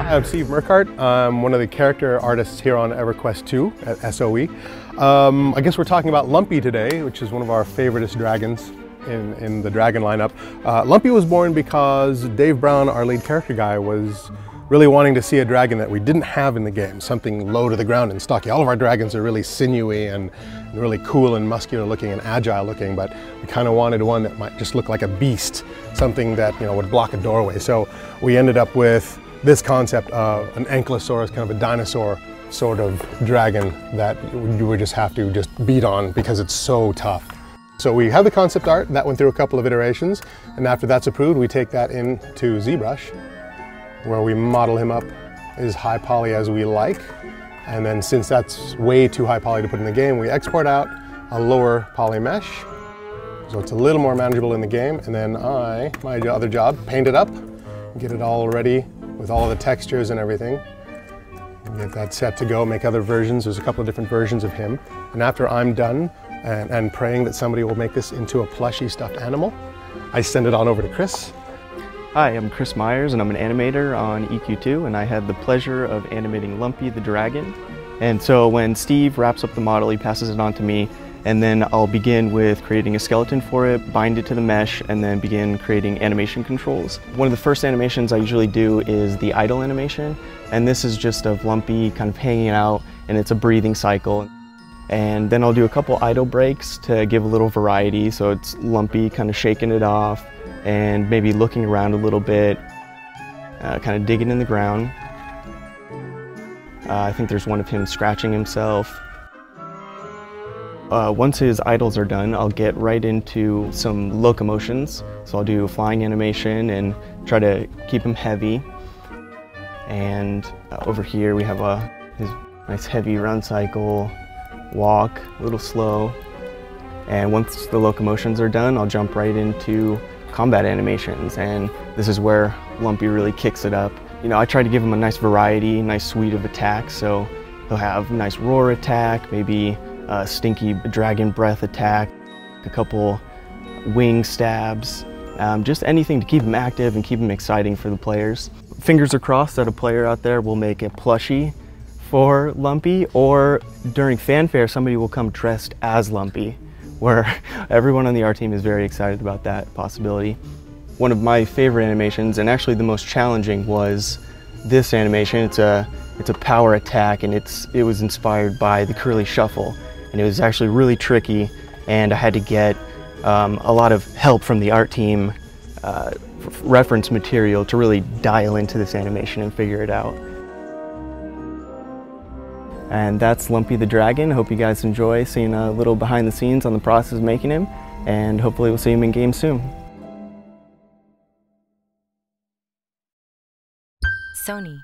Hi, I'm Steve Merkart. I'm one of the character artists here on EverQuest 2 at SOE. I guess we're talking about Lumpy today, which is one of our favoriteest dragons in the dragon lineup. Lumpy was born because Dave Brown, our lead character guy, was really wanting to see a dragon that we didn't have in the game, something low to the ground and stocky. All of our dragons are really sinewy and really cool and muscular looking and agile looking, but we kind of wanted one that might just look like a beast, something that would block a doorway. So we ended up with this concept of an ankylosaurus, kind of a dinosaur sort of dragon that you would just have to beat on because it's so tough. So we have the concept art, that went through a couple of iterations, and after that's approved, we take that into ZBrush, where we model him up as high poly as we like. And then since that's way too high poly to put in the game, we export out a lower poly mesh. So it's a little more manageable in the game. And then my other job, paint it up, get it all ready with all the textures and everything. Get that set to go, make other versions. There's a couple of different versions of him. And after I'm done and praying that somebody will make this into a plushy stuffed animal, I send it on over to Chris. Hi, I'm Chris Myers and I'm an animator on EQ2, and I had the pleasure of animating Lumpy the dragon. And so when Steve wraps up the model, he passes it on to me, and then I'll begin with creating a skeleton for it, bind it to the mesh, and then begin creating animation controls. One of the first animations I usually do is the idle animation, and this is just of Lumpy kind of hanging out, and it's a breathing cycle. And then I'll do a couple idle breaks to give a little variety, so it's Lumpy kind of shaking it off, and maybe looking around a little bit, kind of digging in the ground. I think there's one of him scratching himself. Once his idles are done, I'll get right into some locomotions. So I'll do a flying animation and try to keep him heavy. And over here we have his nice heavy run cycle, walk, a little slow. And once the locomotions are done, I'll jump right into combat animations, and this is where Lumpy really kicks it up. I try to give him a nice variety, nice suite of attacks, so he'll have a nice roar attack, maybe a stinky dragon breath attack, a couple wing stabs, just anything to keep him active and keep him exciting for the players. Fingers are crossed that a player out there will make a plushie for Lumpy, or during fanfare somebody will come dressed as Lumpy, where everyone on the art team is very excited about that possibility. One of my favorite animations, and actually the most challenging, was this animation. It's a power attack, and it was inspired by the Curly Shuffle, and it was actually really tricky, and I had to get a lot of help from the art team, reference material to really dial into this animation and figure it out. And that's Lumpy the dragon. Hope you guys enjoy seeing a little behind the scenes on the process of making him, and hopefully we'll see him in game soon. Sony.